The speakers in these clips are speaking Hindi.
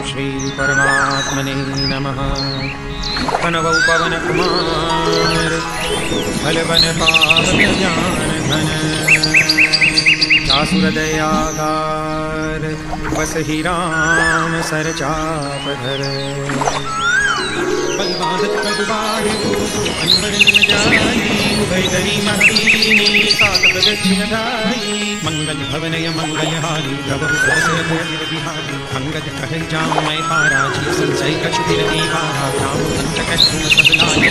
श्री परमात्मने नमः। कनवौ पवन कुमार फलवन पावन ज्ञान घन चासुर दयागार बसहि राम सर चाप धर। बलबाधक कदुबाढ़ अंबर न जाई उभय दरी महदीनी सात प्रदक्षिण ढाई। मंगल भवनय मंगल हारी प्रभु सरसर बिहारी अंगद कह जाम मैं पारा जी संशय कछु दिल दीवारा राम अंत कछु सदलाय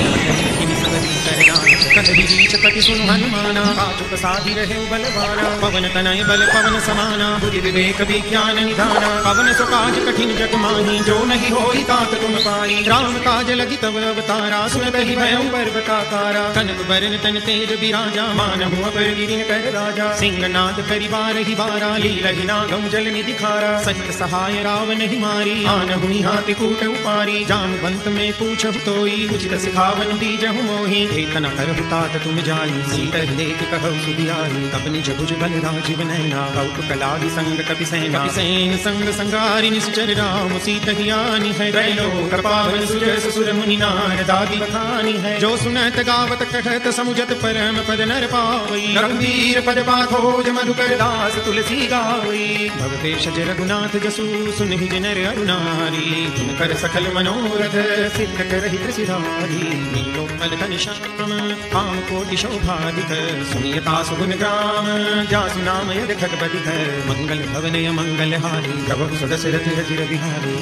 हिम सगरी करना कदरी रीच पति सुन हनुमाना काचुक साधि रहे बलवाना पवन तनय बल पवन समाना बुद्धि विवेक विज्ञान निधाना पवन सो काज कठिन जग माही जो नहीं होई तात तुम पाई। राम काज लगी तब अवतारा सुनत ही भयं पर्वताकारा कनक बरन तन तेज बिराजा मानहु अपर गिरिन कर राजा। सिंहनाद परिवार ही बारा लीलहि नागम जल निधि खारा सत्य सहाय रावण ही मारी आनहु हाथी कूट उपारी। जामवंत में पूछहु तोई उचित सिखावन दीजहु मोहि एक न करहु तात तुम जाई सीता लेख कहु सुधियाई। अपनी जभुज बल राजीव नैना कौतुक लागी संग कपिसेना कपिसेन संग संगारि निश्चर राम सीता हियानी है। त्रैलोक पावन सुर ससुर मुनि नारदादि बखानी है जो सुनत गावत कहत समुझत परम पद नर पावई। रघुवीर पद पाखोज मधुकर दास तुलसी गावई भवतेश रघुनाथ जसु सुनहि नर अरुणारी। तुम कर सकल मनोरथ सिद्ध करहि त्रिसिधारी नीलोत्पल घन श्याम काम कोटि शोभाधिक सुनियता सुगुण ग्राम जासु नाम यद खगपति है। मंगल भवनय मंगल हारी प्रभु सुदशरथ चिर बिहारी।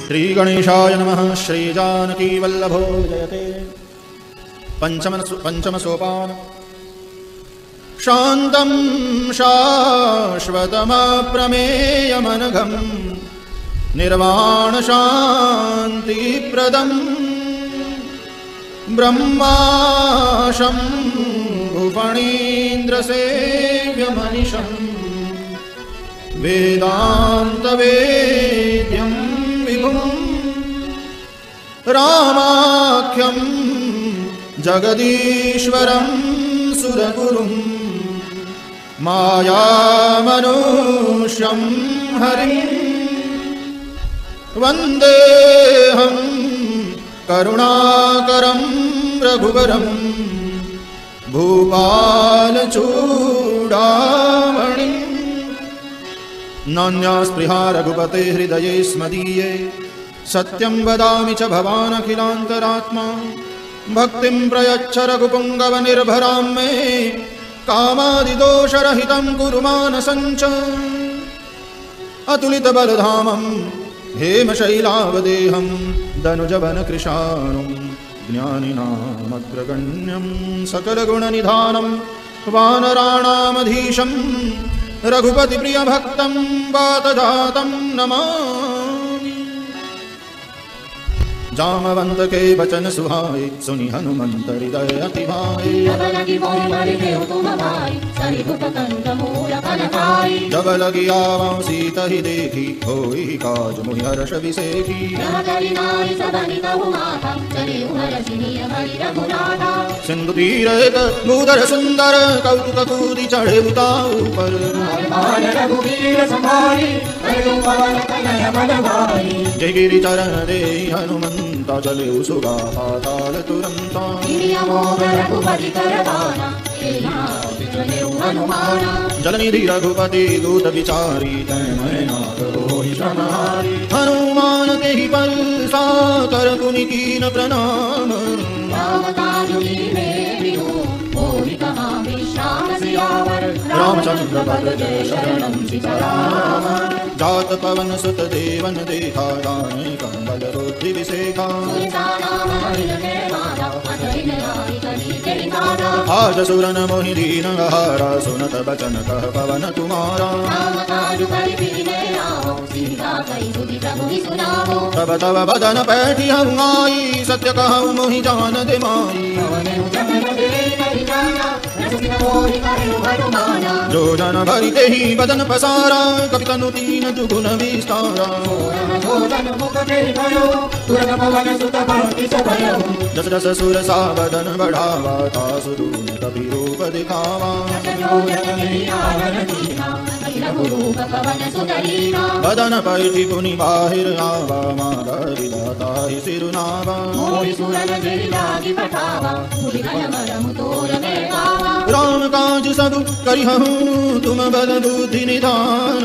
श्री गणेशाय नमः। श्री जानकी वल्लभो जयते। पंचम सोपान शांतं शाश्वतमप्रमेयमनघं निर्वाण शान्तिप्रदं ब्रह्माशं भुवनेन्द्रसेव्यमनिशं वेदान्तवेद्यं विभुं रामाख्यं जगदीश्वरं सुरगुरुं मायामनुष्यं हरिं वन्देऽहं करुणाकरं रघुवरं भूपालचूडामणिं। नान्यास्पृहा रघुपते हृदये स्मदीये सत्यं वदामि च भवानखिलान्तरात्मा। भक्तिं प्रयच्छ रघुपुङ्गवनिर्भरां मे कामादिदोषरहितं कुरु मानसञ्च। अतुलितबलधामं हेमशैलावदेहं दनुजवनकृशानुं ज्ञानिनामग्रगण्यं सकलगुणनिधानं वानराणामधीशं रघुपतिप्रियभक्तं वातजातं नमामि। जामवंत के वचन सुहाए सुनि हनुमंत हृदय अति भाए। जब लगी आवा सीता ही देखी होई काज मुहि हर्ष विसेखी। सिंधु तीर एक भूधर सुंदर कौतुक कूदि चढ़े उताऊ पर। जय गिरि चरण दे हनुमंता चले उसुगा पाताल तुरंता। जलनिधि रघुपति दूत विचारी तैमय नाथ होई समारी। हनुमान के ही पर साकर पुनि कीन प्रणाम। रामचंद्र भद्र जय शरणं सीताराम। जात पवन सुत देवन देखा जाने कंबल रोधि विसेखा। आज सुरन मोहि दीन हारा सुनत बचन कह पवन कुमारा। तब तब बदन पैठी हूँ आई सत्य कहूँ मोहि जान दे माई। जो जन भरि तेहि बदन पसारा कपि तनु तीन जुगुन विस्तारा। जस जस सुर सा बदन बढ़ावा तासु दून कपि रूप दिखावा। बदन पैठी पुनि बाहिर आवा माधरी दाताई सिरुनावा राम काज सब करिहूँ तुम बल बुद्धि निधान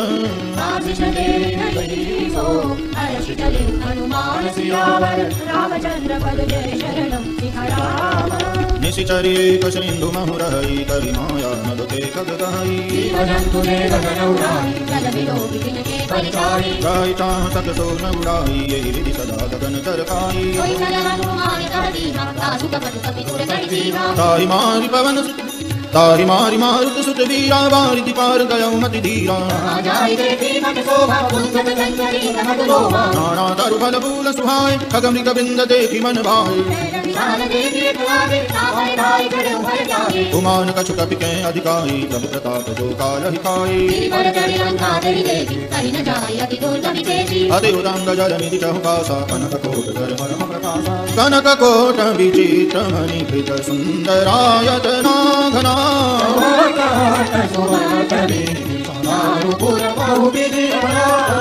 निशिचरी एक सिंधु महुरई करि माया मदते खग गई गाय चाहत सो न उड़ाई यही विधि सदा गगन तरकाई ताहि मारी मारुत सुत वीरा वारिधि पार गयो मति धीरा नाना तरु फल फूल सुहाय खग मृग बिंद देखि मन भाए कुमान कछु कपि के अधिकाई प्रभु प्रताप जो काल हिकाई अति उदंग जल निधि चहुकासा कनक कोट कर मरम प्रकाशा कनक कोट विचित्र मणि कृत सुंदरायतना घना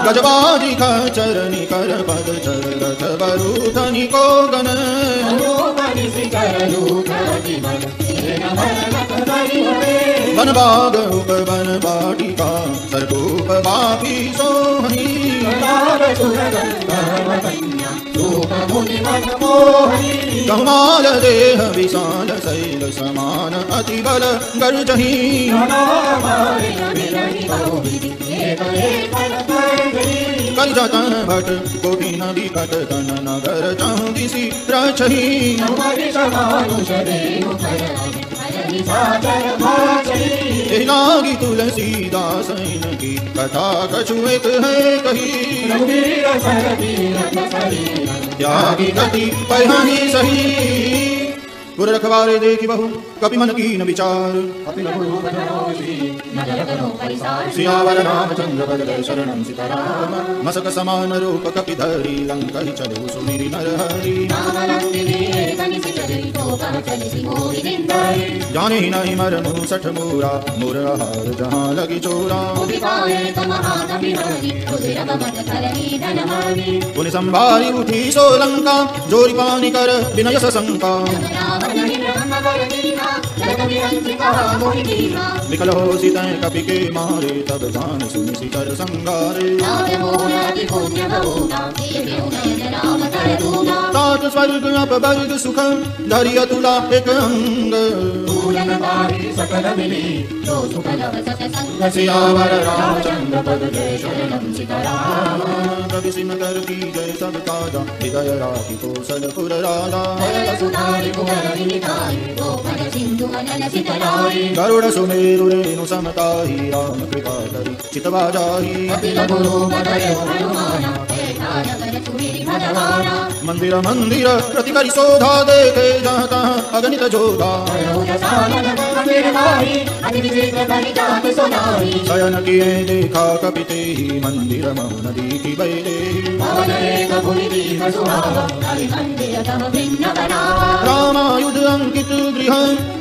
गजबाजी खचरनी कर पद चर रथ बरूथनि को गण वन बाग उप वन बाटिका सर्वोप बापी सोहनी कमाल देह विशाल शैल समान अति बल गर्जही कल जतन भट कोटि नदी कट तन नगर चाहू दिसी रछही लागी तुलसीदास की कथा कछुएत है कही त्यागी गति पहनी सही गुर रखवारे देखी बहु कपि मन की न विचार सियावर रामचंद्र बदल शरणं सीताराम मसक समान रूप कपि धरी लंका चलो सुमिरि नरहरि जाने ही नहीं मरनु सठ मूरा मुरहार जहाँ लगी चोरा पुनि संभारी उठी सोलंका जोरी पानी कर विनय सशंका निकल हो सीताएं कपि के मारे तब जान सुनि सीकर संगारे तात स्वर्ग अपवर्ग सुख धरि अतुला एक अंग सियावर रामचंद्र पद जय शरणं सीताराम कवि सिमकर की जय सब काजा हृदय राखी कौशल पुर राजा गरुड़ सुमेरु रेणु समताहि राम कृपा करि चितवा जाहि मंदिर मंदिर प्रति करि शोधा देखे जहाँ तहाँ अगणित जोधा शयन किए देखा कपि तेहि मंदिर महु नदी की बैले रामायुध अंकित गृह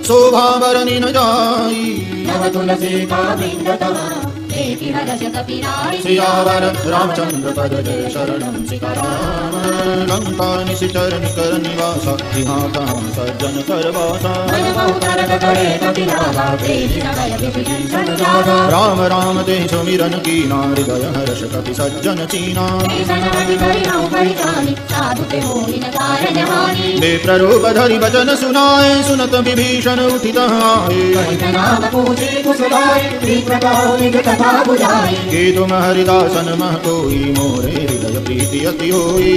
शोभा बरनि न जाई सियावर रामचंद्र पद जय शरणं सीताराम लंका निशिचर निकर निवासा यहाँ तहाँ सज्जन करवासा राम राम ते सुमिरन कीना हृदय हर्ष कपि सज्जन चीना वे प्ररूप धरि वचन सुनाए सुनत विभीषण उठित आए कि तुम हरिदासन मह कोई मोरे हृदय प्रीति अति होई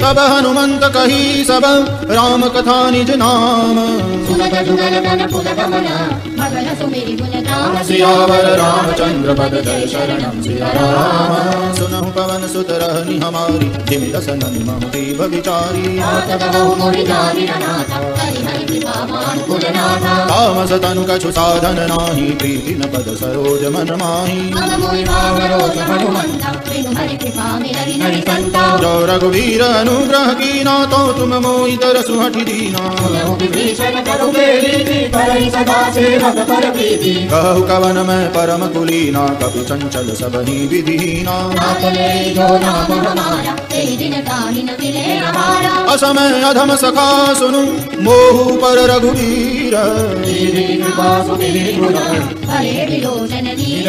तब हनुमंत कही सब राम कथा निज नाम भगन सुमिरि गुण गान सियावर रामचंद्र पद जय शरणम सिया राम। सुनहु पवन सुत रहनी हमारी जिमि दस नन ममति भविचारी। तामस तनु कछु साधन नाही प्रीति न पद सरोज मन माही। जो रघुवीर अनुग्रह कीना तो तुम मोहि तरसु हठि दीना। कहु कवन मैं परम कुलीना कपि चंचल सबहि विधीना। असमय अधम सखा सुनु मोहु पर रघुवीर।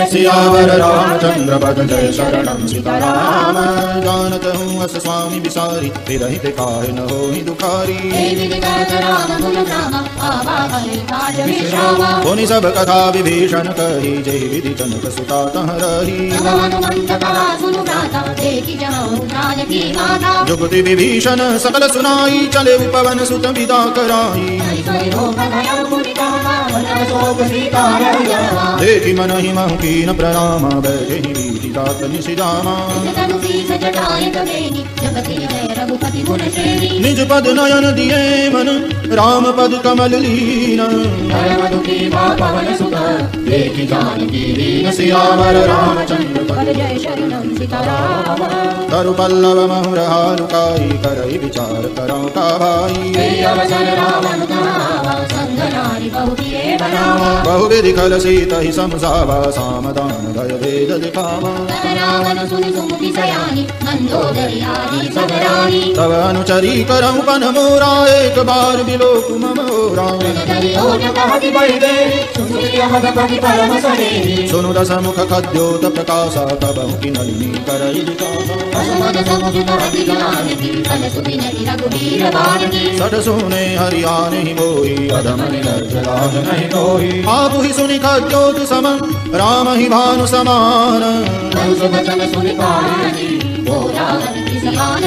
सियावर रामचंद्र पद जय शरणम सीता राम। जानत हूँ अस स्वामी विसारी विरहित काहे न होहि दुखारी। पुनि सब कथा विभीषण कही जय विधि जनक सुता तह रही। जुगति विभीषण सकल सुनाई चले उपवन सुत विदा कराई। देखि मन ही महु कीन प्रणाम बैठे ही तात निशिरामा। निज पद नयन दिए मन राम पद कमल लीन। सियावर रामचंद्र पद जय शरणम सीता राम। तरु पल्लव महुरहा लुकाई करई विचार करो का भाई। बहुविधि खल सीता ही समझावा सामदान भय भेद दिखावा। तब अनुचरी करऊं पन मोरा एक बार बिलोक मम ओरा। सुनु दस मुख खद्योत प्रकाशा तब की नलिनी करई सठ सुने हरियाने ही मोही अधम निर्जलाज नहीं कोई। आप ही सुनि खद्योत सम राम ही भानु समान।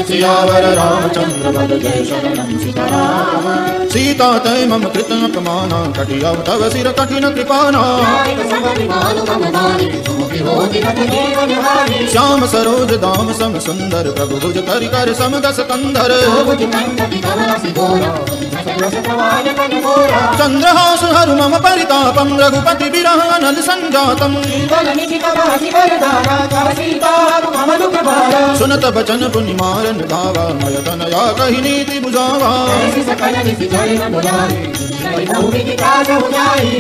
सियावर रामचंद्र पद जय शरणम सीता राम। सीता तय मम कृत अपमाना कटिया तव सिर कठिन कृपाना। श्याम सरोज दाम सम सुंदर प्रभु भुज करि कर सम दस कंधर। चंद्रहास हरु मम परितापम रघुपति बिरह अनल संजातम। सुनत बचन पुनि मारन भावा मय तनया कहि नीति बुझावा।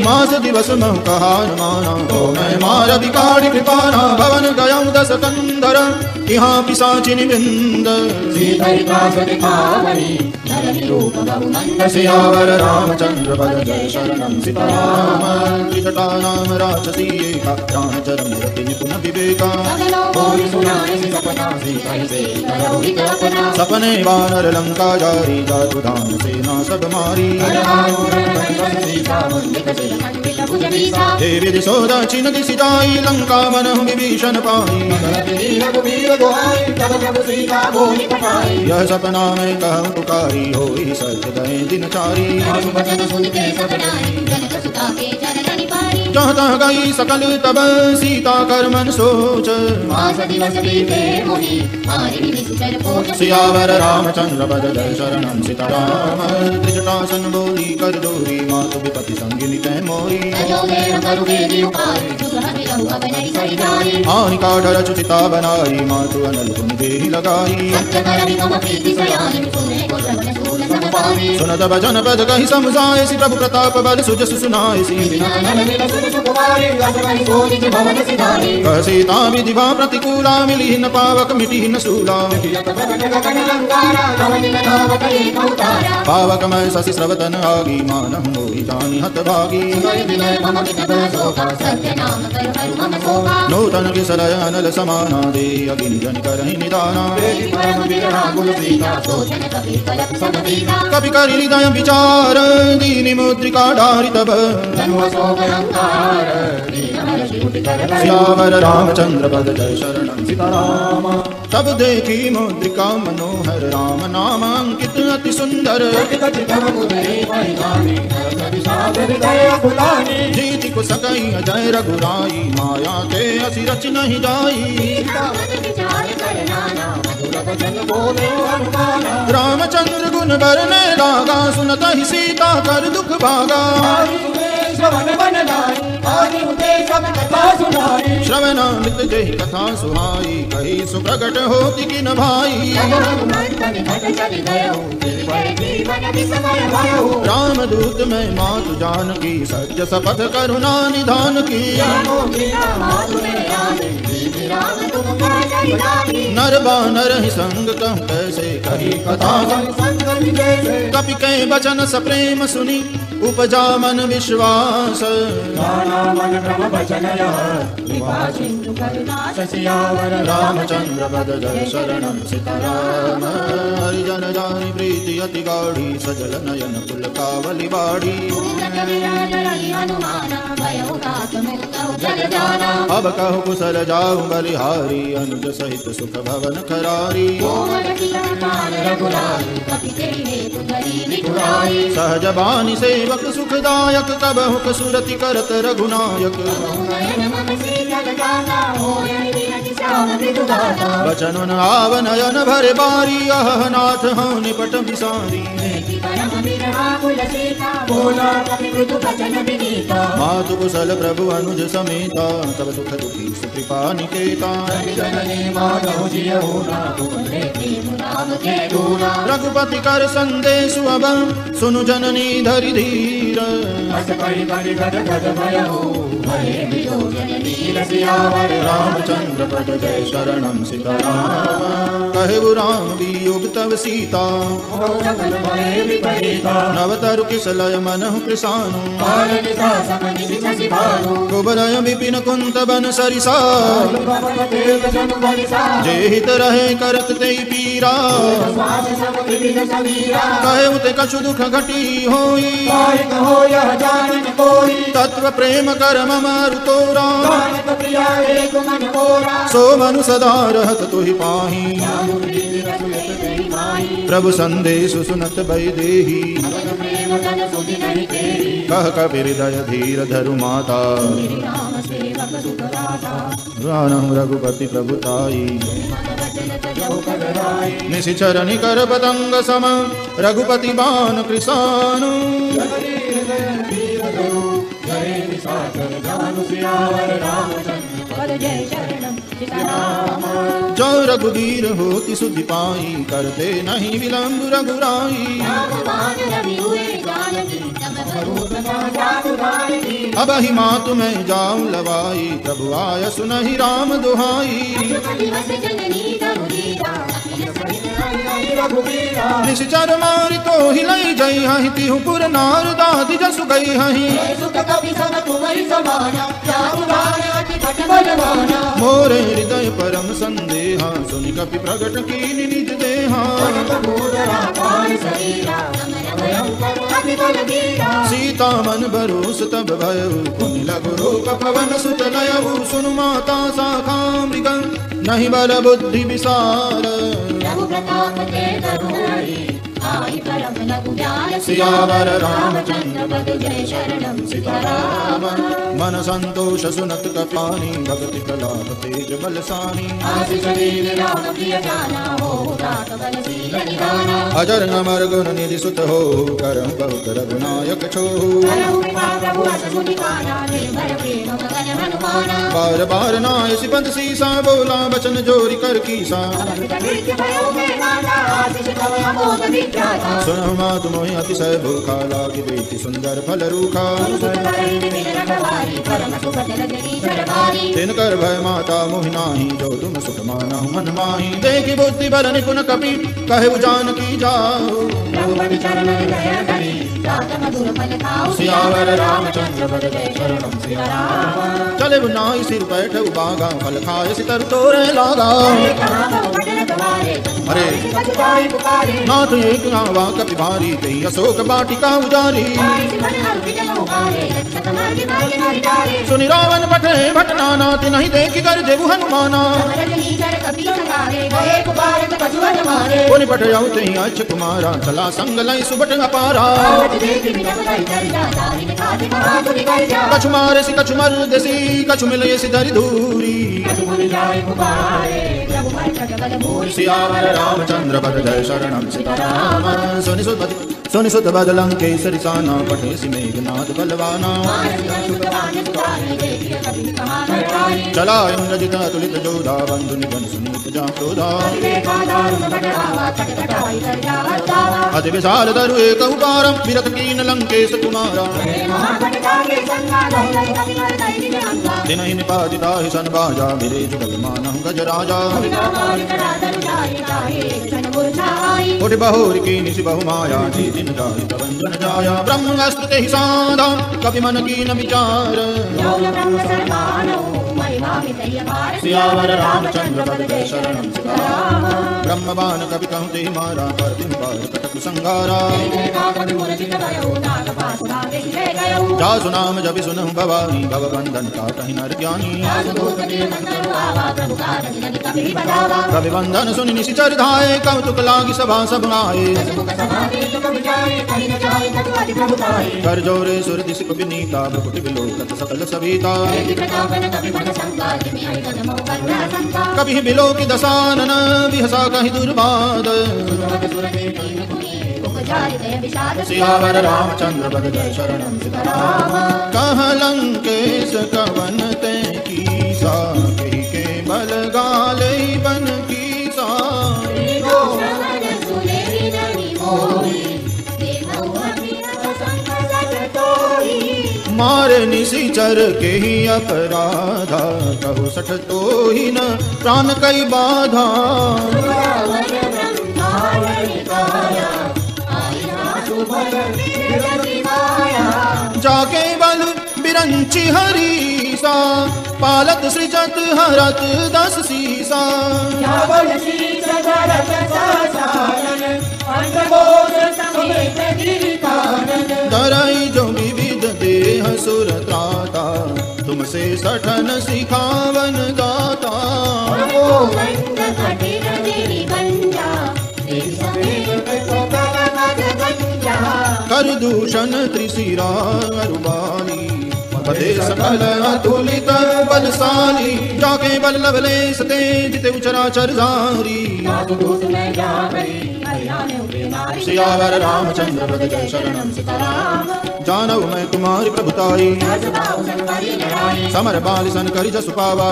मास दिवस महु कहान माना तो मैं मार बिकाड़ी कृपाना। भवन गयं दस कंधर यहाँ पिशाचिनि बिंद। सियावर रामचंद्र पद जय शरणम सीता राम। त्रिजटा नाम राक्षसी एका प्राण चरम रति निपुण विवेका। सपने वानर लंका जारी जातु धाम सेना सब मारी। हे विधि सोदा चिन्ह दिशि जाई लंका मनहु विभीषण पाई। यह सपना में कहूँ पुकारी होई सत्य गए दिनचारी। जहाँ तहाँ गई सकल तब सीता कर मन सोच। सियावर रामचंद्र पद जय शरणम सीता राम। त्रिजटासन बोली कर जोरी मातु विपति संगिनी तै मोरी। हानि काढ़ रचुचिता बनाई मातु अनल पुनि देहि लगाई। सुनत भजन पद कहि समझाए सी प्रभु प्रताप बल सुजस सुनाए सी। कह सीता विधि भा प्रतिकूला मिली न पावक मिटी न सूला। पावक मैं शशि स्रवतन आगी मानहु मोहि जानि हत भागी। नूतन किसलय अनल समाना दे अगिनि जन करहि निदाना। कपि करि हृदय विचार दीनि मुद्रिका डारि तब। सियावर रामचंद्र पद जय शरणम सीताराम। तब देखी मुद्रिका मनोहर राम नाम अंकित अति सुंदर। जीति को सकई अजय रघुराई माया के असि रच नहीं जाई। रामचंद्र गुण बरने लागा सुनत ही सीता कर दुख भागा। श्रवणामृत जहि कथा सुहाई कही सुप्रगट होति किन भाई। रामदूत में मातु जानकी सत्य शपथ करुणा निधान की। नर बानर ही संग कहूँ कैसे कही कथा। कपि के बचन सप्रेम सुनी उपजा मन विश्वास। रामचंद्र पद जय शरणम सीताराम। हरिजन जानी प्रीति अति गाढ़ी सजल नयन कुल कावली बाड़ी। अब कहु कुशल जाऊं बलिहारी अनुज सहित सुख भवन खरारी। सहज बानी सेवक सुखदायक कबहु कसुरति करत रघुनायक। बचन आव नयन भरे बारी अह नाथ हूँ निपट बिसारी। मातु कुशल प्रभु अनुज समेता तब दुख दुखी सुकृपा निकेता। रघुपति कर संदेश अब सुनु जननी धरि धीर। रामचंद्र पद जय शरणम सीताराम। कहे राम वियोग तव सीता नवतरु किसलय मनहु कृसानु। कुबलय विपिन कुंत बन सरिसा जे हित रहे करत ते पीरा। कहे उते कछु दुख घटी होई तत्व प्रेम कर ममरु तोरा। सो मनु सदा रहत तुहि पाही प्रभु संदेश सुनत बैदेही। कह कबीर हृदय धीर धरु माता रानहु रघुपति प्रभुताई। निशिचरनि कर पतंग सम रघुपति बाण कृसानु। जो रघुवीर होति सुधि पाई करते नहीं विलंब रघुराई। अब ही मातु में जाऊं लवाई प्रभु आय सुनहि राम दुहाई। निश्चर मारि तो हिलई जई हहि तिहु पुर नार दादि जसु गई हहि। मोरे हृदय परम संदेहा सुनि कपि प्रगट कीनि निज देहा। सीता मन भरोस तब भयउ पुनि लघु रूप पवन सुत लयउ। सुनु माता शाखा मृग नहीं बल बुद्धि विसार। सियावर रामचंद्र पद जय शरणम सीताराम। मन संतोष सुनत कपानी भगति प्रलाप तेज बलसानी। अजर नमर गुण निधि सुत हो करहु बहुत रघुनायक छो। बार बार नाय सिपंत सीसा बोला बचन जोरी कर कीसा। सुनहु मातु मोहि अतिशय भूखा लागी देखि सुंदर फल रूखा। तिन कर भय माता मोहि नाही जो तुम सुख मानहु मन माही। देखि बुद्धि बल निपुण कपि कहे जानकी जाओ। सियावर रामचंद्र पद जय शरणम सीताराम। चले नाई सिर बैठ बागा फल खाए सितर तोरे लागा। अरे नाथ एक आवा कपिवारी तेई अशोक बाटिका उजारी सुनि रावण भटे भटनाना नहीं देखी कर देव हनुमाना पुनि भट ते अच्छ कुमारा चला संग लई सुबट अपारा कछु मारे सी कछु मर देसी कछु मिले सी धरि धूरी सियावर रामचंद्र पद जय शरणम सीताराम सोनि सुत बदलं केसरी साना पठे सी मेघनाद बलवाना चला इंद्रजित तुलित जोधा बंधु निगन सुनीत जा क्रोधा अति विशाल तरु एक उपारम विरत कीन लंकेश कुमारा दिनहि निपातिता हि सनबाजा विरे जुगल मानहु गजराजा कोटि बहुरी की निशि बहुमाया दिन जाहि प्रबंधन जाया ब्रह्मास्त्र ते ही साधा कपि मन कीन विचार सियावर रामचंद्र पद जय शरणम सीताराम ब्रह्मवान कपि कहु ते मारा पर दिन पार कटक संगारा जासु नाम जपि सुनहु भवानी भव बंधन काटहि नर ज्ञानी कवि बंधन सुनि निशिचर धाये कौतुक लागी सभा सब आए कर जोरे सुर दिश विनीता भुकुटि बिलोकत सकल सविता कभी बिलोकि दसानन विहसा कहि दुर्बाद सियावर रामचंद्र पद जय शरणम सीताराम कह लंकेश कवन ते कीसा कहि के बल गाले बन कीसा मारे निशिचर के ही अपराधा कहु सठ तो ही न प्राण कई बाधा जाके बल बिरंची हरीसा पालत सृजत हरत दस सीसा दराई जो विविध देह सुर त्राता तुमसे सठन सिखावन गाता कर दूषण त्रिशिरा अरुबाली पदे सकल अतुलित बलशाली जाके बल लवलेश तेज ते चराचर जारी सियावर रामचंद्र पद जय शरणम सीताराम जानव मैं तुम्हारी प्रभुताई समर बाल सन करी जसु पावा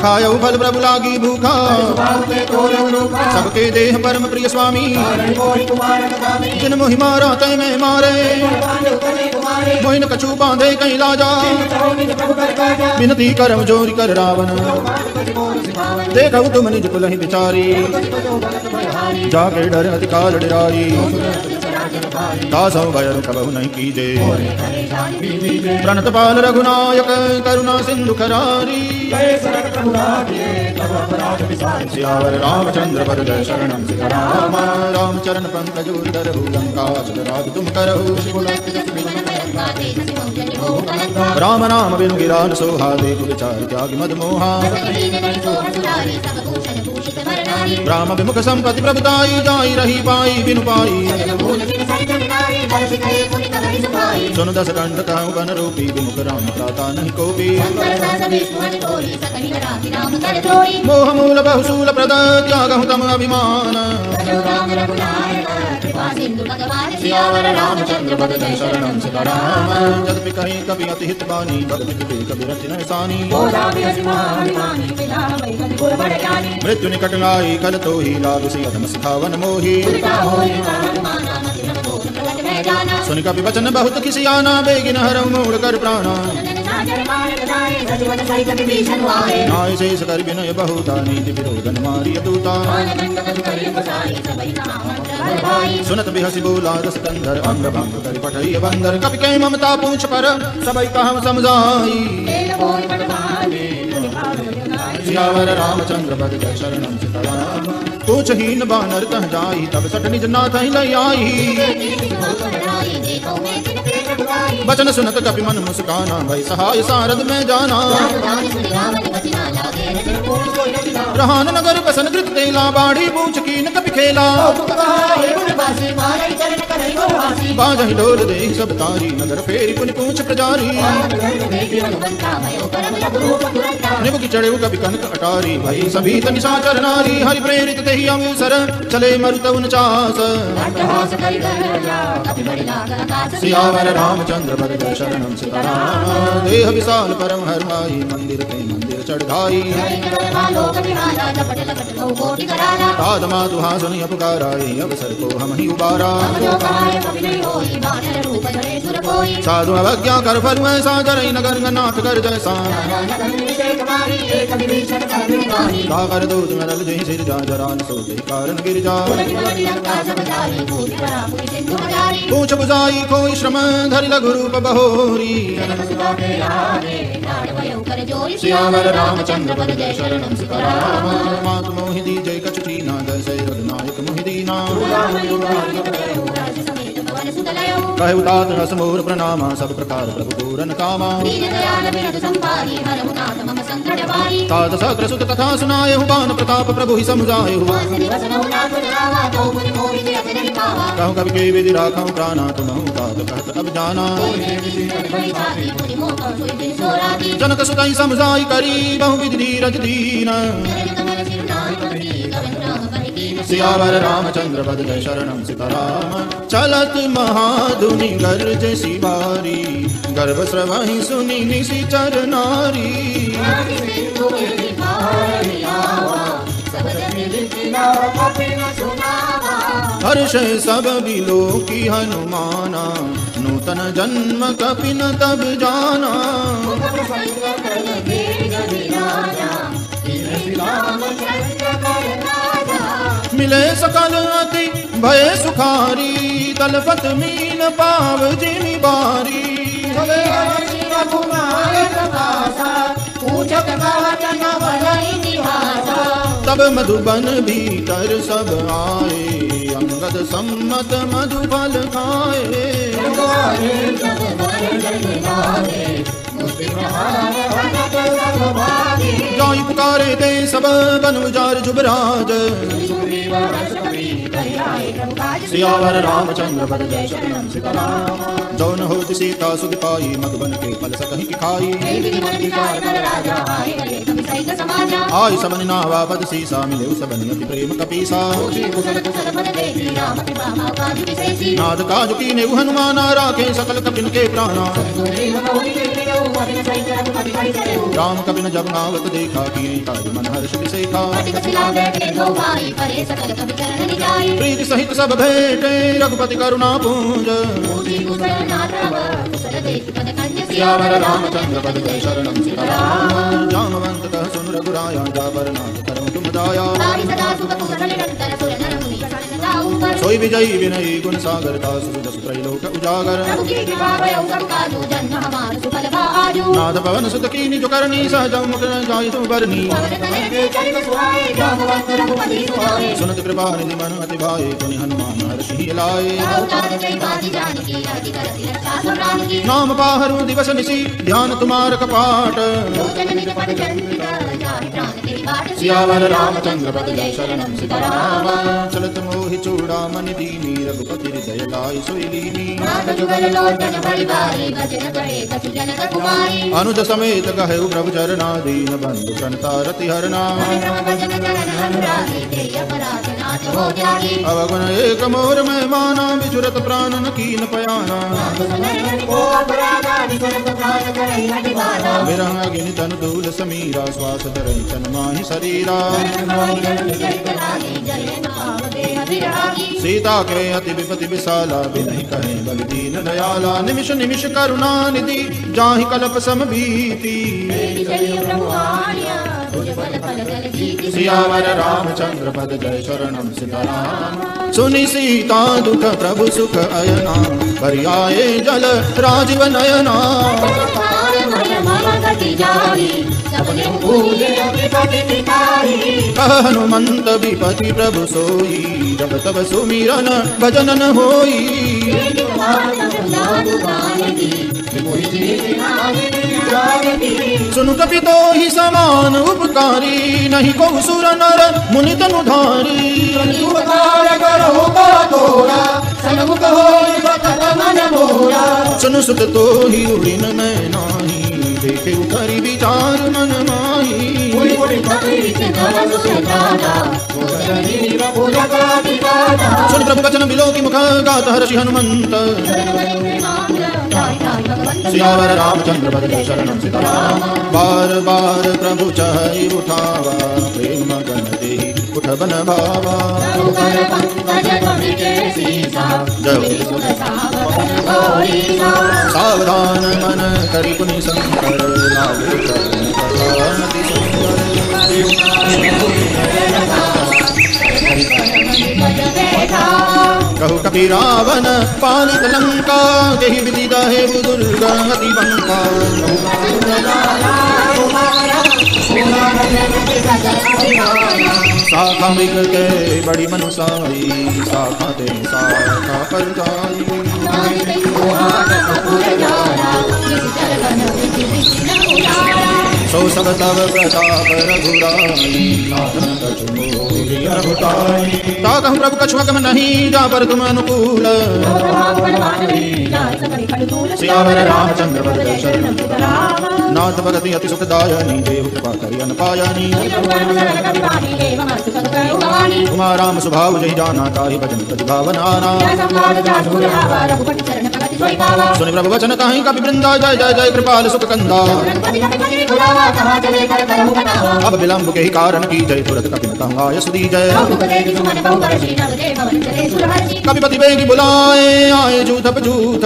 खायऊ फल प्रभु लागी भूखा सबके देह परम प्रिय स्वामी जिन मोहि मारा तय में मारे मोहिन कछु बांधे कहीं लाजा विनती करम जोरी कर रावण देखऊ तुम निज कुलहि बिचारी जाके डर अति काल डराई दासौ भय कबहु नहीं कीजे प्रणत पाल रघुनायक करुणा सिंधु खरारी सियावर रामचंद्र पद जय शरणम सीताराम रामचरण पंकज उदरहु लंका राज तुम करहु राम नाम बिनु गिरान सोहा देव विचार त्याग मद मोहा राम विमुख संपत्ति प्रभुताई जाई रही पाई बिनु पाई सुन दस कंठ कहु बन रूपी विमुख राम प्राता नहीं कोपी मोह मूल बहुशूल प्रद त्यागहु तम अभिमान सियावर रामचंद्र पद जय शरणम सीताराम जदपि कहीं कभी अति हित बानी भगति कभी रति नैसानी मृत्यु निकट आई कल तो ही लाभ सी अधम सिखावन मोही सुन कपि वचन बहुत किसी आना बेगिन हरऊ मोड़ कर प्राणा नाय शेष कर विनय बहुता नीति विरोधन मारिय दूता सुनत बिहसी बोला रस कंधर अंग भंग कर पठई बंदर कपि कहीं ममता पूछ पर सबई कहम समझाई सियावर रामचंद्र पद जय शरणम सीताराम। पूछहीन बानर कह जाई तब सठ निज नाथ लई आई। बचन सुनत कपि मन मुस्काना भई सहाय सारद में जाना। रहान नगर बसन कृत तेला बाढ़ी पूछ कीन कपि खेला। बाजहि ढोल दे सब तारी नगर फेरी पुनि पूछ प्रजारी। निबुक चढ़े कपि कनक अटारी भई सभी निशाचर नारी। हरि प्रेरित तेहि अवसर चले मरुत 49। सियावर रामचंद्र पद जय शरणम सीताराम। देह विशाल परम हरमाई मंदिर के मंदिर चढ़ाई। ताद मातु हासुनि अपकाराई अवसर को हम ही उबारा। साधु अवज्ञा कर फल ऐसा जरई नगर नाथ कर जैसा। सागर दूत मरल जही सिर जा जरान सोते कारण गिर जा। पूछ बुझाई कोई श्रम धरि लघु रूप बहोरी। सियावर रामचंद्र पद जय शरणम सीताराम। मातु मोहिदी जय कछुटीना जय रघुनायक मोहिदीना। कहे उतात रस मोर प्रणामा सब प्रकार प्रभु पूरन कामा। तात सक्र सुत कथा सुनाए बान प्रताप प्रभु ही समुझाए। कहूँ कवि के विधि राखूं प्राणा तुम तात कहत अब जाना। जनक सुतई समुझाई करी बहु विधि धीरज दीना। सियावर रामचंद्र पद जय शरणम सीताराम। चलत महाधुनि गर्ज सिबारी गर्भ स्रवहि सुनि निशिचर नारी। हर्ष सब बिलो की हनुमाना नूतन जन्म कपिन तब जाना। मिले सकल अति भय सुखारी तलपत मीन पाव जिमि बारी। तब मधुबन भीतर सब आए अंगद सम्मत मधुबल खाए। जाई पुकारे ते सब बन उजार जुबराज। सियावर रामचंद्र पद जय शरणम सीताराम। जौन होति सीता सुख पाई मधुबन के फल सकहि की खाई। आई सबन नावा पद सीसा मिले सबन अति प्रेम कपीसा। नाद काज कीने हनुमाना राखे सकल कपिन के प्राणा। राम कपिन जब नावत देखा किए काज मन हर्ष विसेखा। प्रीति सहित सब भेटे रघुपति करुणा पूंज। सियावर रामचंद्र पद जय शरणम सीताराम। जामवंत कह सुन रघुराया जाबर नाथ करम तुम दाया। सोई विजयी विनयी गुण सागर दासु जस त्रैलोक उजागर। नाथ पवन सुत कीनी जो करनी सहज मुख जाय तुम बरनी। सुनत कृपा निधि मन अति भाए तुनि हनुमान हर्षि लाए। नाम पाहरु दिवस निशि ध्यान तुम्हार कपाट। सियावर रामचंद्र पद जय शरणम सीताराम। चलत मोहि चूड़ामणि दीनी रघुपति हृदय लाई सोई लीनी। अनुज समेत कहु प्रभु चरणादीन बंधु प्रणता रति हरना। अवगुण एक मोर में माना बिछुरत प्राण न कीन पयाना। विरह अग्नि तन दूल समीरा श्वास धरई तन माहि शरीरा। सीता के अति विपति विशाला बिनहि कहे बल दीन दयाला। निमिष निमिष करुणा निधि जाहि कल्प सम भीति। सियावर रामचंद्र पद जय शरणम सीताराम। सुनि सीता दुख प्रभु सुख अयना भरि आए जल राजीव नयना। कह हनुमंत विपति प्रभु सोई, जब तब सुमिरन भजन न होई। सुनु कपि तो ही समान उपकारी, नहीं को सुर नर मुनि तनु धारी। सुनु सुत तो ही उड़िन मैं नाही, देखे उतरी विचार मन माही। सुन प्रभु वचन बिलोकी मुख, गात हर्षि हनुमंत। सियावर रामचंद्र भज शरणम सीताराम। बार बार प्रभु चहई उठावा, प्रेम मगन देहि उठ बन भावा। सावधान मन करि पुनि शंकर, लागे चरण कथानति सुंदर। कहु कपि रावण पालित लंका, देहि विधि दहे दुर्गति बंका। शाखा मृग के बड़ी मनुसाई, शाखा ते शाखा पर जाई। सो सब तव प्रताप रघुराई, ताकहु प्रभु कछु अगम नहीं, जा पर तुम अनुकूल। सियावर रामचंद्र भज शरणम सीताराम। नाथ भगति अति सुखदायनी, देहु कृपा करि अन पायनी। उमा राम स्वभाव जय जाना, काहि भजन प्रति भावनाना। सुनि प्रभु वचन काहि कपि वृंदा, जय जय जय कृपाल सुख कंदा। अब विलंब के ही कारण की जय, तुरत कपि न कहूँ आय सुधी जय। कपिपति बेगी बुलाए, आए जूथ पजूथ।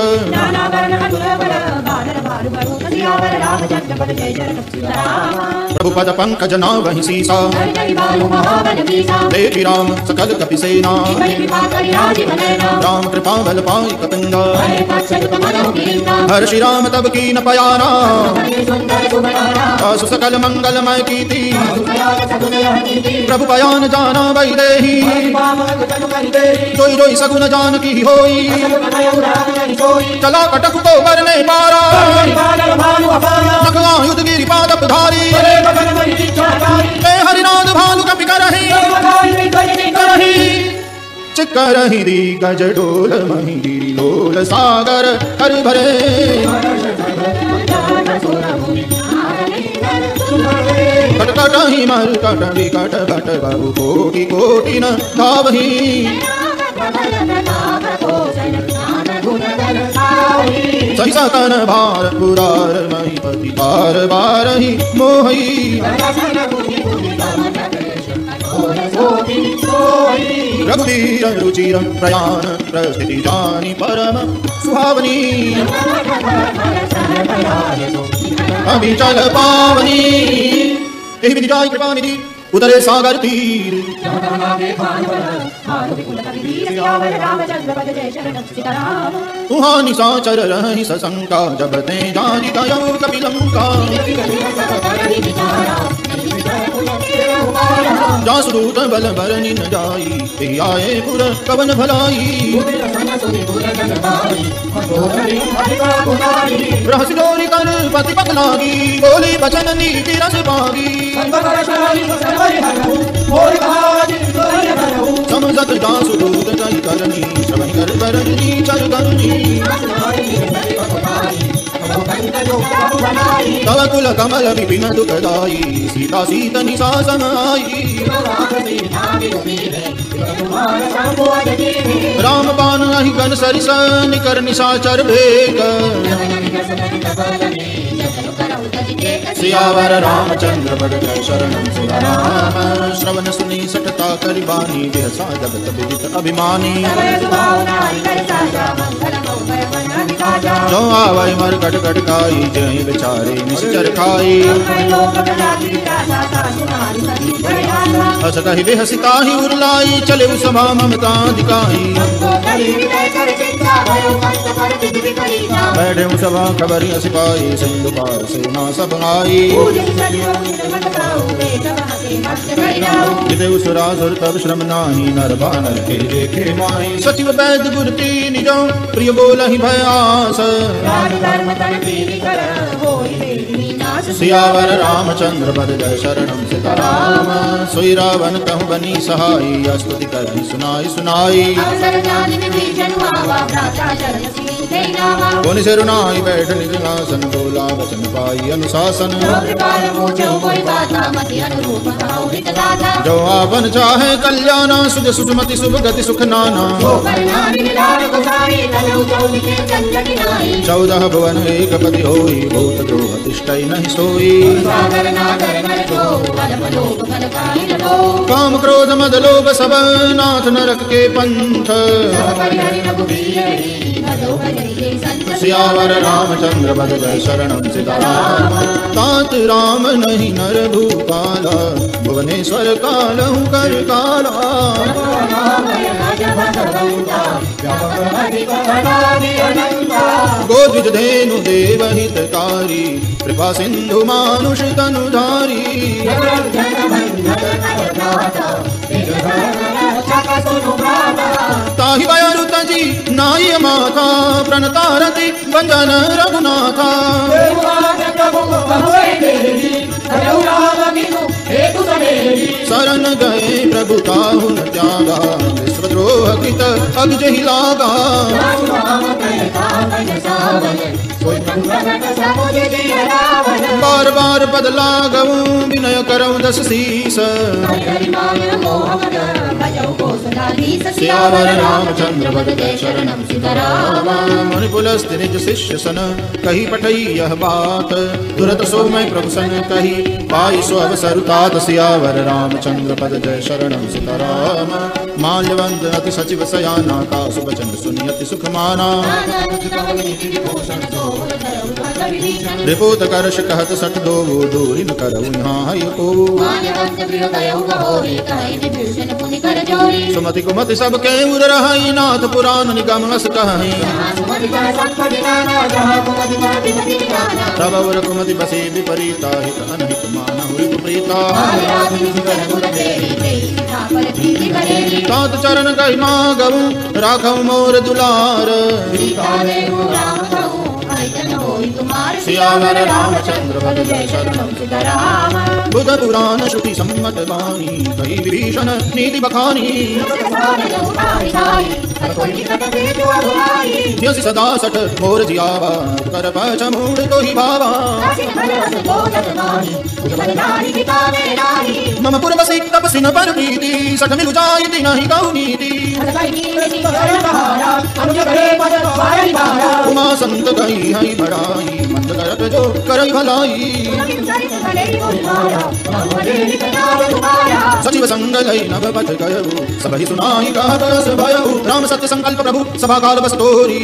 प्रभु पद पंकज नावहि सीसा, देवी राम सकल कपि सेना। राम कृपा बल पाई कपिंदा, हर्षि राम तब कीन पयाना। आसु सकल मंगलमय कीर्ति, प्रभु पयान जाना वैदेही। जोई जोई सगुन जानकी होई, चला कटक को बरने पारा। लखला युद्ध गिरि पादप धारी, हरिनाथ भालु कपि करहि। चिक्करहि दी गज डोल, महि गिरि लोल सागर हर भरे। कटकटहि मर कट विकट कट, बहु कोटि कोटि न धावहि। सहसा तन भार पुरार, महीपति बार बार ही मोहि। रघुवीर रुचिर प्रयाण, प्रस्थिति जानी परम सुहावनी। अभिचल पावनी, एहि विधि जाई कृपा निधि, उतरे सागर तीर। तुहां निशाचर रहि सशंका, जब ते जानी गयो कपि लंका। जासु दूत बल बरनि न जाई, ते आए पुर कवन भलाई। रहस्य डोरी कर पति पत लागी, बोली बचन नीति रस पागी। समझत जासु दूत जय करनी, श्रवण कर बरनी चर करनी। तव कुल कमल विपिन दुखदाई, सीता सीत निशा समाई। राम बाण अहि गन सरिस, निकर निशाचर भेक। सियावर रामचंद्र भज शरणम सीताराम। श्रवण सुनि सटता करि बानी, बिहसा जगत विदित अभिमानी। जो आवै मरकट कटकाई, जय बिचारे निश्चर खाई। हस कहि बेहसिताहि उरलाई, चले सभा ममता दिखाई। बैठे सभा खबरि सिपाही, सिंधु पार सेना सब आई। जिते उसुरासुर तब श्रम नाही, नर बानर के देखे माही। सचिव वैद्य गुर तीन जो, प्रिय बोलहि भय आस। सियावर रामचंद्र पद जय शरणम सीताराम। सोई रावण कहूँ बनी सहाई, स्तुति करी सुनाई सुनाई। पुनि सिरुनाई बैठ निज आसन, बोला वचन पाई अनुशासन। जो आपन चाहे कल्याणा, सुख सुखमति शुभ गति सुख नाना। 14 भुवन एक पति होई, भूत द्रोह तिष्ठै नहीं सोई। काम क्रोध मद लोभ सब, नाथ नरक के पंथ। सियावर रामचंद्र पद जय शरणम सीताराम। तात राम नहीं नर भूपाला, भुवनेश्वर कालहु कर काला। गोद्विज धेनु देव हितकारी, कृपा सिंधु मानुष तनुधारी। ताहि बयरु तजी नाई माथा, प्रणतारति भंजन रघुनाथा। शरण गए प्रभु ताहु न त्यागा, विश्वद्रोह कृत अभिजहि लागा। बार बार पद लागऊं, विनय करऊं दस शीस। सियावर रामचंद्र पद जय शरणम सीताराम। मुनि पुलस्त्य निज शिष्य सन, कही पठई यह बात। तुरत सो मैं प्रभु सन कही, पाई सो अवसर तात। सियावर रामचंद्र पद जय शरणम सीताराम। माल्यवंत अति सचिव सयाना, कासु बचन सुनि अति सुख माना। रिपोत करश कहत सठ दो, दूरी न करऊ यहाँ को। सुमति कुमति सब के उर रहाई, नाथ पुराण निगम अस कहीं। तब उर कुमति बसे विपरीता, हित अनहित मानहु विपरीता। तात चरण कहि मागऊं, राखऊं मोर दुलार। सियावर रामचंद्र पद जय शरणम सीताराम। बुध पुराण श्रुति सम्मत बानी, कही विभीषण नीति बखानी। यस सदा सठ मोर जियावा, कर पछ मूढ़ तो ही भावा। मम पुरवसी तपसी न पर प्रीति, सठ मिलु जायति नहीं कहु नीति। उमा संत गई हई बड़ाई, मंद करत जो करई भलाई। सचिव संग लई नभ पथ गयऊ, सबहि सुनाई कहत रस भयऊ। राम सत्य संकल्प प्रभु सभा काल बस तोरी।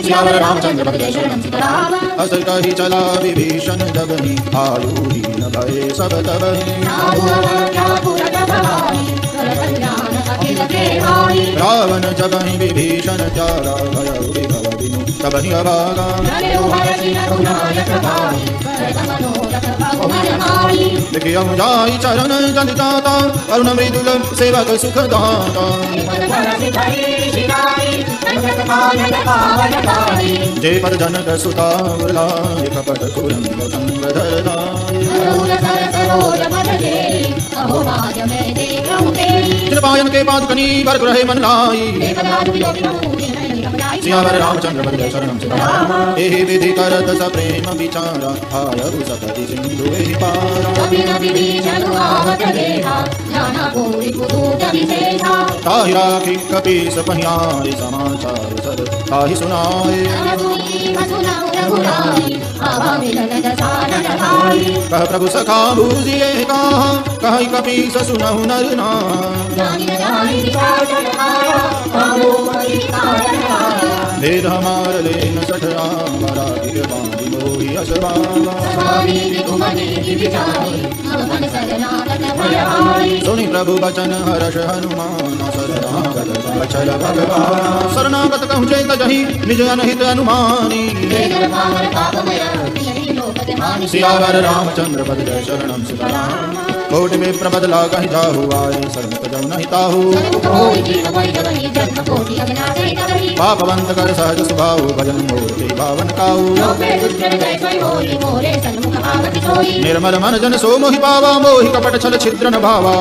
सियावर रामचंद्र पद जय शरणम सीताराम। अस कहि चला विभीषण जगनी, आयु हीन भये सब तबहि। रावण जगहि विभीषण त्यागा, भयउ विभव बिनु तबहि अभागा। लिखियऊ जाई चरण जनिताता, अरुण मृदुल सेवक सुख दाता। जय पर जनक सुता उर्लाय, कपट कुरंग संग धरधाय। कृपायन के पाद कनी बर ग्रहे मन लाई। सियावर रामचंद्र पद जय शरणम सीताराम। एहि विधि करत स प्रेम विचारा, आयु सतति सिंधु एहि पारा। ताहि राखी कपीस पहियाय, समाचार सर ताहि सुनाए। कह प्रभु सखा बूझिए कहा, कहि कपीस सुनहु नर नाम। भेद हमार लेन सठ रामरा, बांधि मोहि असवाला। सुनि प्रभु बचन हर्ष हनुमान, शरणागत अचल भगवान। शरणागत कहु चेत जहि, निज अनहित अनुमानी। प्रतिमान सियावर रामचंद्र पद जय शरणम सीताराम। कोटि में प्रबद लागा ही जाहु आए सर्वत जौ नहीं ताहु। पापवंत कर सहज सुभाऊ भजन मूर्ति भावन काऊ। निर्मल मन जन सो मोहि पावा मोहि कपट छल छिद्र न भावा।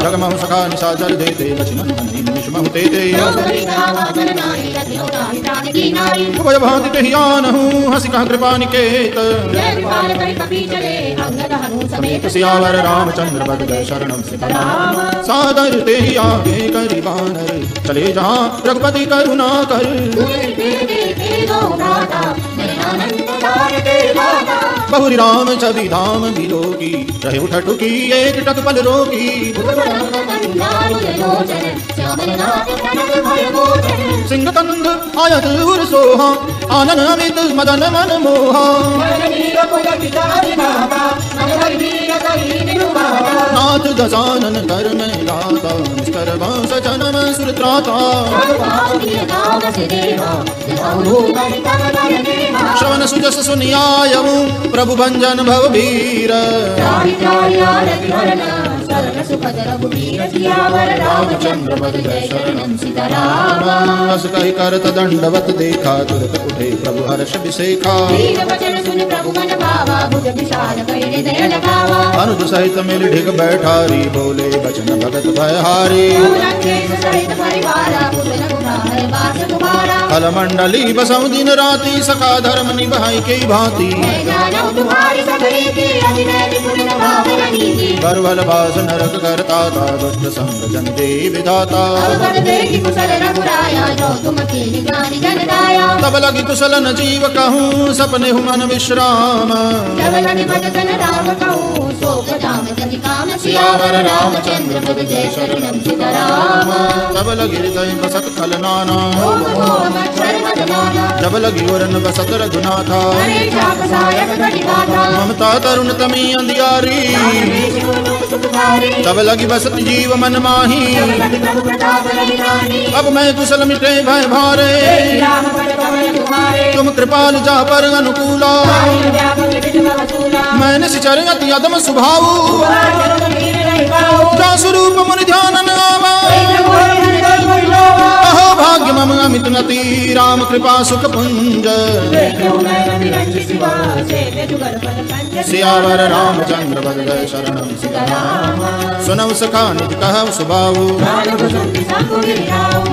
जगमहु सखा निशाचर देते लक्ष्मण निमिषमहु तेते। उभय भांति कहियानहु हंसी कह कृपा निकेत। सियावर रामचंद्र पद जय शरणम सीताराम। सादर ते आगे करि बानर चले जहाँ रघुपति करुणा कर। बहुरी राम छवि धाम बिलोकी रहे उठटुकी एक टक पल रोकी। सिंह कंध आयत उर सोहा आनन अमित मदन मन मोहा। नाथ दशानन कर में लाता निस्तर बांस जनम सुर त्राता। श्रवण सुजस सुनियायमु प्रभु भंजन भव भीर। रामचंद्र पद जय शरणम सीताराम। अस कहि करत दंडवत देखा तुरत उठे प्रभु हर्ष विसेखा। अनुज सहित मिल ढिग बैठारी बोले बचन भगत भयहारी। कल मंडली बसौ दिन राति सखा धर्म निभाई के भांति। बरवल बास नरक करता था दुष्ट संग जन दे विधाता। तब लगी कुशल न जीव कहूँ सपने हूँ मन विश्राम। सियावर रामचंद्र पद जय शरणम सीताराम। तब लगी हृदय बसत खल नाना जब लगी ओरन बसत रघुनाथा। ममता तरुण तमी अंधियारी तब लगी बसत जीव मन माही। अब मैं कुशल मिटे भय भारे तुम कृपाल जा पर अनुकूला। मैंने सिचर अति अदम सुभाऊ जा स्वरूप मुनि ध्यानन आवा। अहो भाग्य मम अमित नति राम कृपा सुख पुंज। सियावर रामचंद्र पद जय शरणम सीताराम। सुनौ सखा निज कहु सुभाऊ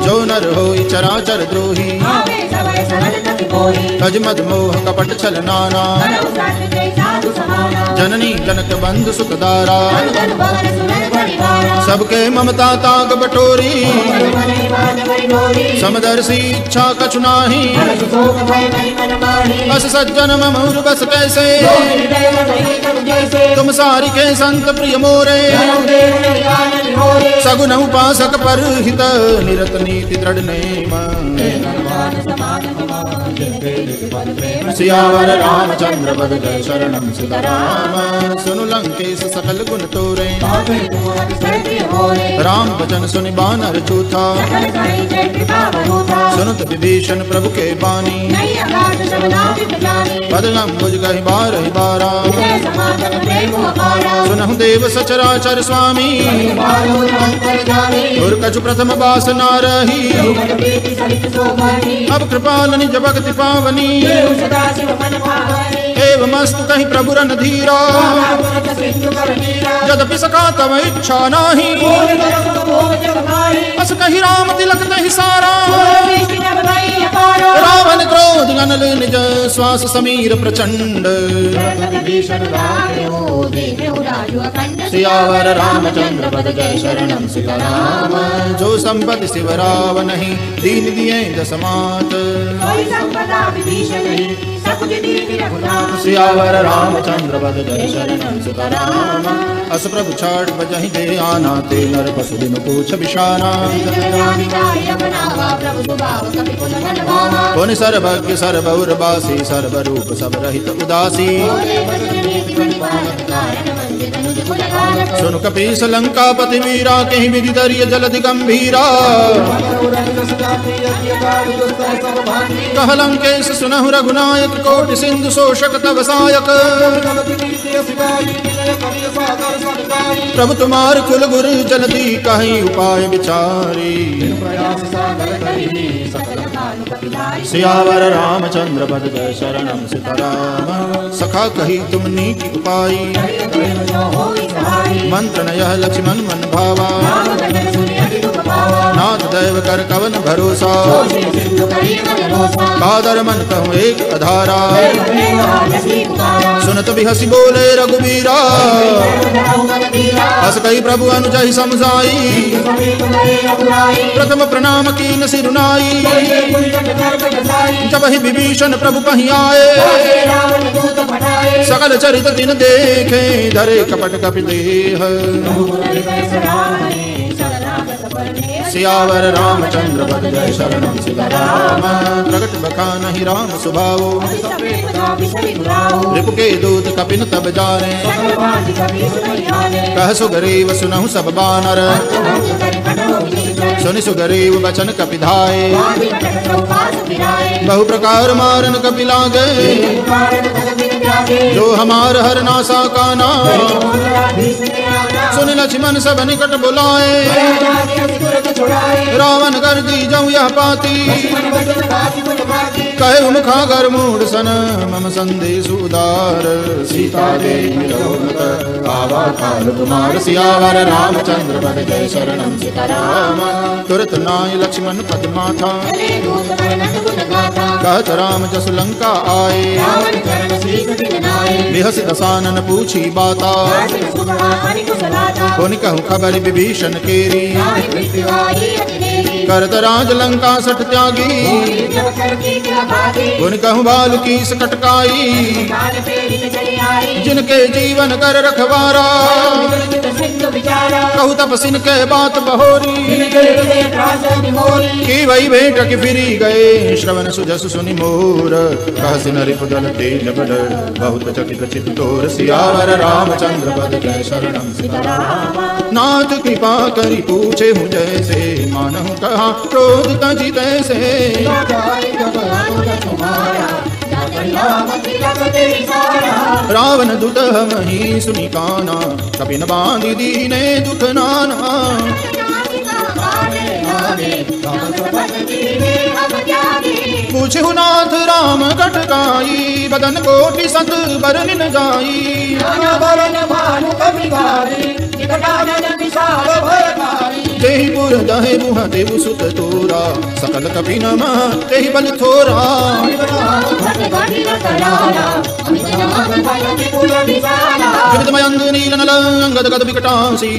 जो नर होई चराचर द्रोही। तज मद मोह कपट छल नाना जननी जनक बंधु सुखदारा। सबके ममता ताग बटोरी समदर्शी इच्छा कछु नाही। अस सज्जन ममूर बस कैसे तुम सारी के संत प्रिय मोरे। सगुन उपासक पर हित निरत नीति दृढ़ नेम। सियावर रामचंद्र पद जय शरणम सीताराम। सुनु लंकेश सकल गुण तोरे राम वचन सुनि बानर चूथा। सुनत विभीषण प्रभु के बानी बदलम बुझ गहि बारहि बारा। सुनहु देव सचराचर स्वामी और कछु प्रथम वासना रही। अब कृपाल निज भक्ति पावनी एवमस्तु कहि प्रभु रन धीरा। यद्यपि सखा तव इच्छा नाही अस कहि राम तिलक तहि सारा। रावण क्रोध अनल निज श्वास समीर प्रचंड। सियावर रामचंद्र पद जय शरणम सीताराम। जो संपत्ति शिव रावण नहीं दीन दिए दसमात। सियावर रामचंद्र पद जय शरणम सीताराम। अस प्रभु छाट बजहि दे आना, ते नर पशु बिनु पूछ बिशाना। पुनि सर्वज्ञ सर्वउर्वासी, सर्वरूप सब रहित उदासी। सुनु कपीस लंकापति वीरा, कहीं विधि दरिय जलधि गंभीरा। कह लंकेश सुनहु रघुनायक, कोटि सिंधु शोषक तव सायक। प्रभु तुम्हार कुल गुरु जलधि, कहीं उपाय विचारी। सियावर रामचंद्र पद जय शरणम सीताराम। सखा कही तुम नीति उपाई, मंत्र नयह लक्ष्मण मन भावा। नाथ दैव कर कवन भरोसा, कादर मन कहूँ एक अधारा। सुनत भी हसी बोले रघुबीरा, हस कही प्रभु अनुजहि समझाई। प्रथम प्रणाम कीन सिरुनाई, जब ही विभीषण प्रभु पहि आए। सकल चरित दिन देखे, धरे कपट कपि देह। सियावर रामचंद्र पद जय शरणम सीताराम। प्रगट बखानहि राम सुभाओ, रिपु के दूत कपिन तब जाने। कह सुग्रीव सुनहु सब बानर, सुनि सुग्रीव बचन कपि धाये। बहु प्रकार मारन कपि लागे, जो हमार हर नासा काना। सुन लक्ष्मण सब निकट बुलाए, रावण कर दी जाऊं यह पाती। कहे मुखागर मूढ़ सन, मम संदेश उदार। सीता देवी रघुपत आवा काल तुम्हार। सियावर रामचंद्र पद जय शरणम सीताराम। तुरत नाय लक्ष्मण पद माथा, कहत राम जस लंका आए। बिहस दसानन पूछी बाता, पुनि कहूँ खबर विभीषण केरी। करत राज लंका सठ त्यागी, पुनि कहूँ बाल की सकटकाई। जिनके जीवन कर रखवारा, कहू तपसिन के बात बहोरी। की वही भेंट की फिरी गए, श्रवण सुजस सुनि मोर। कहसि नरिपुदल तेज बड़, बहुत चकित चित तोर। सियावर रामचंद्र पद जय शरणम सीताराम। नाथ कृपा करी पूछे हूँ जैसे, मानहु कहा क्रोध तजी तैसे। रावण दुत मही सुनि काना, कपिन बांधि दीने दुख नाना। पूछहु नाथ राम कटकाई, बदन कोटि सत बरन जाई। तेहि पुर दहे मुह देव सुत तोरा, सकल कपि नम तेहि बल थोरा। विविधमयंग नील नल अंगद गद विकटासी।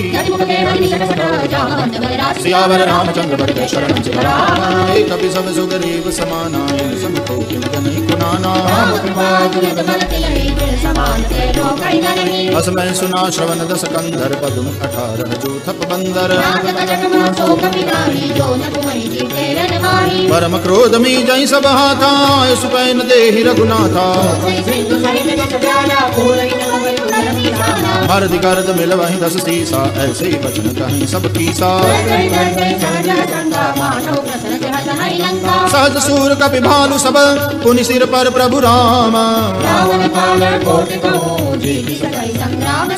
सियावर रामचंद्र पद जय शरणम सीताराम। एक कपि सब सुग्रीव समाना, समको किलगनि कुनाना। बस मैं सुना श्रवण दस कंधर, पदुम 18 जूथप बंदर। परम क्रोध में जय सब हाथा, सुपैन देहि रघुनाथा। मर्द गर्द मिल वहीं 10 सीसा, ऐसे बचन कहीं सब कीसा। सहज सूर कपि भालु सब, पुनि सिर पर प्रभु राम।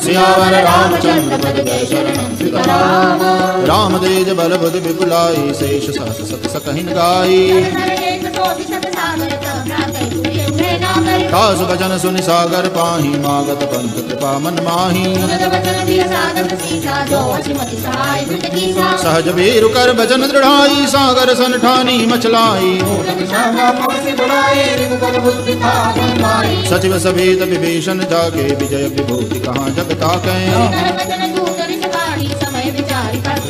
सियावर रामचंद्र पद जय शरणम सीताराम। राम तेज बल बुद्धि विपुलाई, शेष सहस सत सकहिन गाई। कास बचन सुनि सागर पाही, मागत पंथ कृपा मन माही। सहज वीरु कर बचन दृढ़ाई, सागर सन ठानी मचलाई। सचिव सभेद विभीषण जाके, विजय विभूति कहाँ जग ताकै।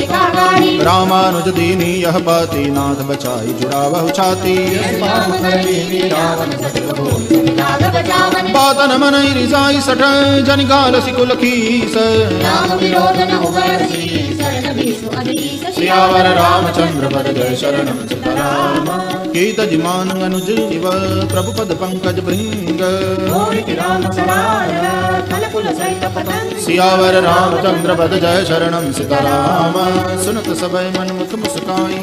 एकाकारी रामानुज दीनी यह पाती नाथ बचाई जुड़ावहु छाती बातन मन रिसाई सठ जन गाल सिकुल खीस राम विरोध न उबरसी शरण विष्णु अधीश सियावर रामचंद्र पद जय शरणम सीताराम कीत जिमान अनुज इव प्रभु पद पंकज भृंग सियावर रामचंद्र पद जय शरणम सीताराम सुनत सबय मन मुख मुस्काई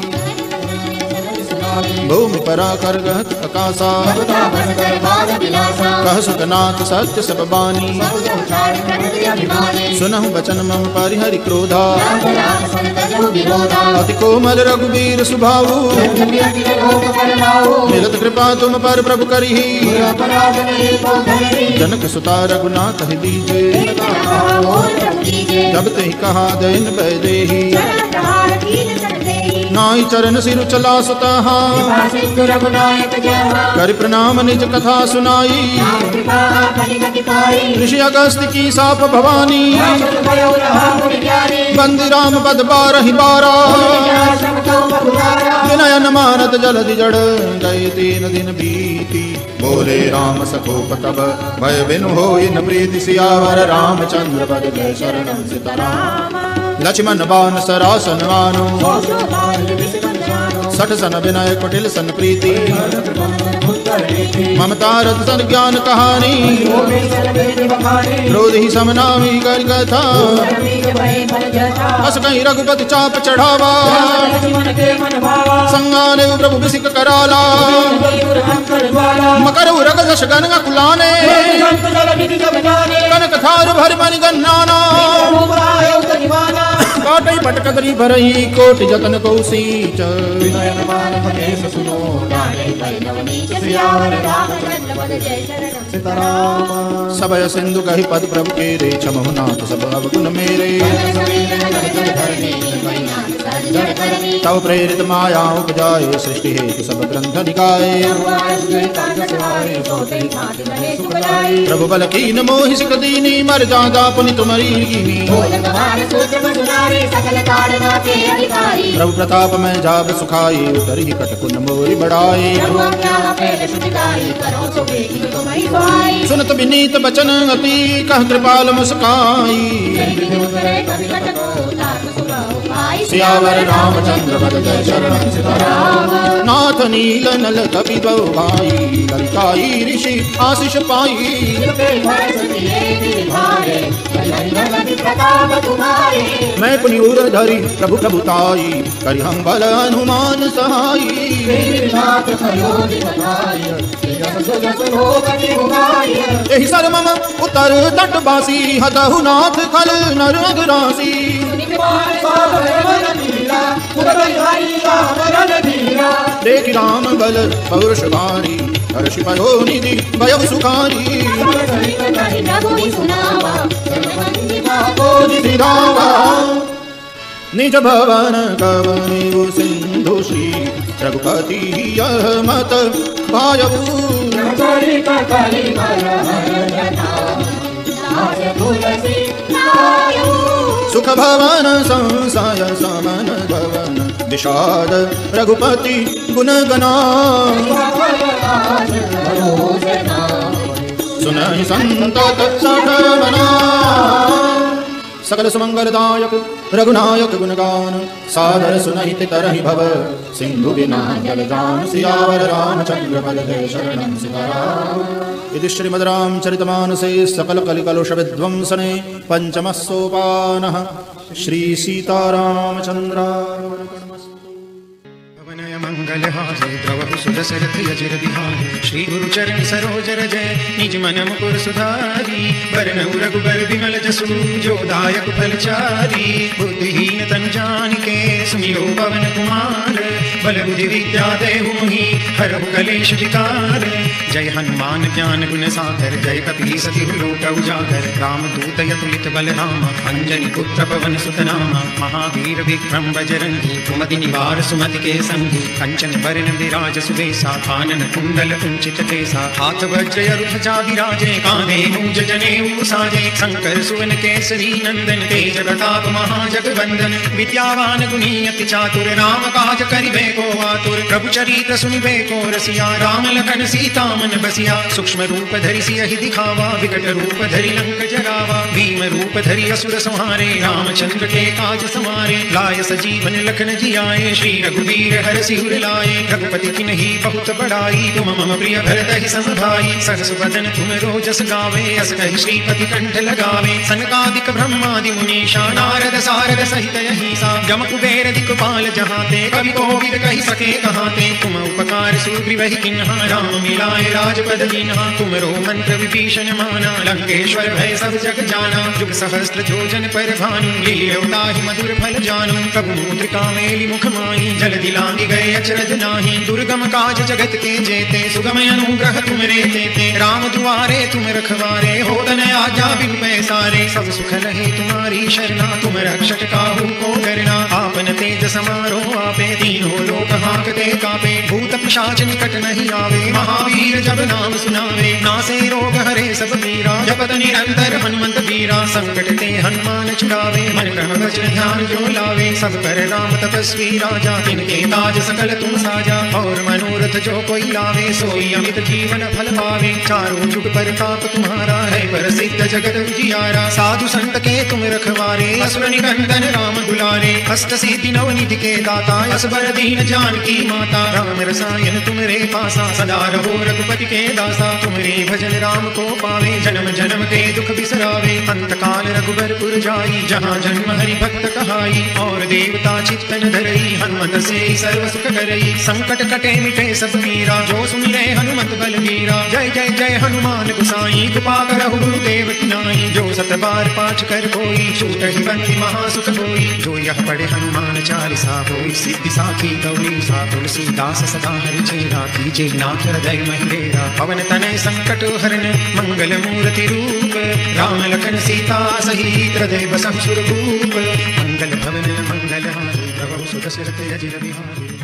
भूमि परा कर गहत आकाशा कह सुतनाथ सत्य सब बानी सुनहु बचन मम परिहरि क्रोधा अति कोमल रघुबीर सुभाऊ मिलत कृपा तुम पर प्रभु करिहि जनक सुता रघुनाथ हृ दीजे जब ते कहा दैन बैदेही नाई चरण सिरु चला सुता कर प्रणाम निज कथा सुनाई ऋषि अगस्त की साप भवानी बंदी राम पद बारहि बारा विनयन मानत जलधि जड़ गए 3 दिन बीती बोले राम सकोप तब भय बिनु होई न प्रीति सियावर रामचंद्र पद जय शरणम सीताराम लक्ष्मण बान सरासन वानु सठ सन विनय कुटिल सन प्रीति ममता रथ सन ज्ञान कहानी क्रोध ही समनामी गल कथा अस कहीं रघुपति चाप चढ़ावा संगाने प्रभु बिसिक कराला मकर रग जश गन कुलाने कनक थार भर मन गन्नाना काटई पटक गरी भरही कोट जतन को सीच सबय सिंधु कहि पद प्रभु के रे छमहु नाथ सब अवगुण मेरे तव प्रेरित माया उपजाए सृष्टि हेतु सब ग्रंथ निकाय प्रभु बल कीन मोहि सिक दीनी मर जादा पुनि तुम्हारी प्रभु प्रताप में जाब सुखाई उतर ही कटकुन मोरी बढ़ाई सुनत विनीत बचन अति कह कृपाल मुस्काई सियावर रामचंद्र पद जय शरणम सीताराम नाथ नील नल कपि बहु भाई लंकाई ऋषि आशीष पाई मैं पुनि उर धरि प्रभु प्रभुताई करि हम बल हनुमान सहाई एहि सर मम उतर तट बासी हतहु नाथ खल नर अघरासी देखि राम बल पौरुष भारी हर्षि पयो निधि भय सुखारी निज भवन कवनीव सिंधु श्री रघुपति यह मत भायऊ सुख भवन संशय समन भवन विषाद रघुपति गुण गना सुनहि संतत सठ मना सकल सुमंगलदायक रघुनायक गुणगान सादर सुनहित तरहि भव सिंधु बिना जल जान सियावर रामचंद्र पद जय शरणम सीताराम इति श्रीमद् रामचरितमानसे सकल कलिकलुष विध्वंसने पंचमः सोपानः श्री सीतारामचंद्रार्पणमस्तु। मंगलहारी द्रवहु सुदशरथ यजिर बिहारी श्री गुरु चरण सरोज रजय निज मन मुकुर सुधारी वरनउ रघुबर विमल जसु जो दायक फलचारी बुद्धिहीन तनु जानिके सुमिरो पवन कुमार बल बुद्धि विद्या देहु मोहि हरहु कलेश विकार जय हनुमान ज्ञान गुण सागर जय कपि सति लोक उजागर रामदूत अतुलित बल राम अंजनी पुत्र पवन सुत नाम महावीर विक्रम बजरंगी कुमति निवार सुमति के संगी कंचन वरण विराज सुबेसा कानन कुंडल कुंचित केसा हाथ वज्र ध्वजा विराजे कांधे मूंज जनेऊ साजे शंकर सुवन केसरी नंदन तेज प्रताप महाजगवंदन विद्यावान गुणी अति चातुर राम काज करिबे को आतुर प्रभु चरित्र सुनिबे को रसिया राम लखन सीता मन बसिया सूक्ष्म रूप धरि सियहि दिखावा विकट रूप धरि लंक जरावा भीम रूप धरि असुर संहारे रामचंद्र के काज समारे लाय सजीवन लखन जियाए श्री रघुवीर हर सिर लाए रघुपति किन्ही बहुत बड़ाई तुम मम प्रिय भरत ही सम भाई सहस बदन तुम रोजस गावे अस कहि श्रीपति कंठ लगावे सनकादिक ब्रह्मादि मुनीषा नारद सारद सहित यही जम कुबेर दिक्पाल जहाते कवि कोविद कहि सके कहाते तुम उपकार सुग्रीव किन्हा राम मिलाए राजपद दीन्हा तुमरो मंत्र विभीषण माना लंकेश्वर भय सब जग जाना जुग सहस्त्र जोजन पर भानु लील्योताहि मधुर फल जानू प्रभु मुद्रिका मेलि मुख माही जल्दी लांघि गए अचरज नाही दुर्गम काज जगत के जेते सुगम अनुग्रह तुम रे देते राम दुआरे तुम रखवारे होत न आज्ञा बिनु पैसारे सब सुख लहे तुम्हारी शरणा तुम रक्षक काहू को डरना आपन तेज समारो आपे तीनों लोक हांकते कापे भूत पिशाच निकट नहीं आवे महावीर जब नाम सुनावे नासे रोग हरे सब पीरा जपत निरंतर हनुमंत वीरा संकट ते हनुमान छुड़ावे मन क्रम वचन ध्यान जो लावे सब पर राम तपस्वी राजा तिनके ताज सकल तुम साजा और मनोरथ जो कोई लावे सोई अमित जीवन फल पावे चारों जुग पर ताप तुम्हारा है प्रसिद्ध जगत उजियारा साधु संत के तुम रखवारे असुर निकंदन राम दुलारे अष्ट सिद्धि नव निधि के दाता असबर दीन जानकी माता राम रसायन तुम रे पासा सदा रहो रघुपति के दासा तुमरे भजन राम को पावे जन्म जन्म के दुख बिसरावे अंत काल रघुबरपुर जाई जहाँ जन्म हरि भक्त कहाई और देवता चित्तन धरई हनुमत से सर्व सुख करई संकट कटे मिटे सब पीरा जो सुमिरे हनुमत बलवीरा जय जय जय हनुमान गुसाई कृपा करहु गुरुदेव की नाई जो सत बार पाठ कर कोई छूट ही बंदी महासुख होई जो यह पढ़े हनुमान चालीसा होई सिद्धि साखी गौरी सा तुलसीदास सदा हरि चेरा कीजे नाथ हृदय महिलेरा पवन तनय संकट हरण मंगल मूर्ति रूप राम लखन सीता सहित हृदय बसहु सुरभूप मंगल भवन मंगल हारी प्रभु सुत सिर तेज बिहारी।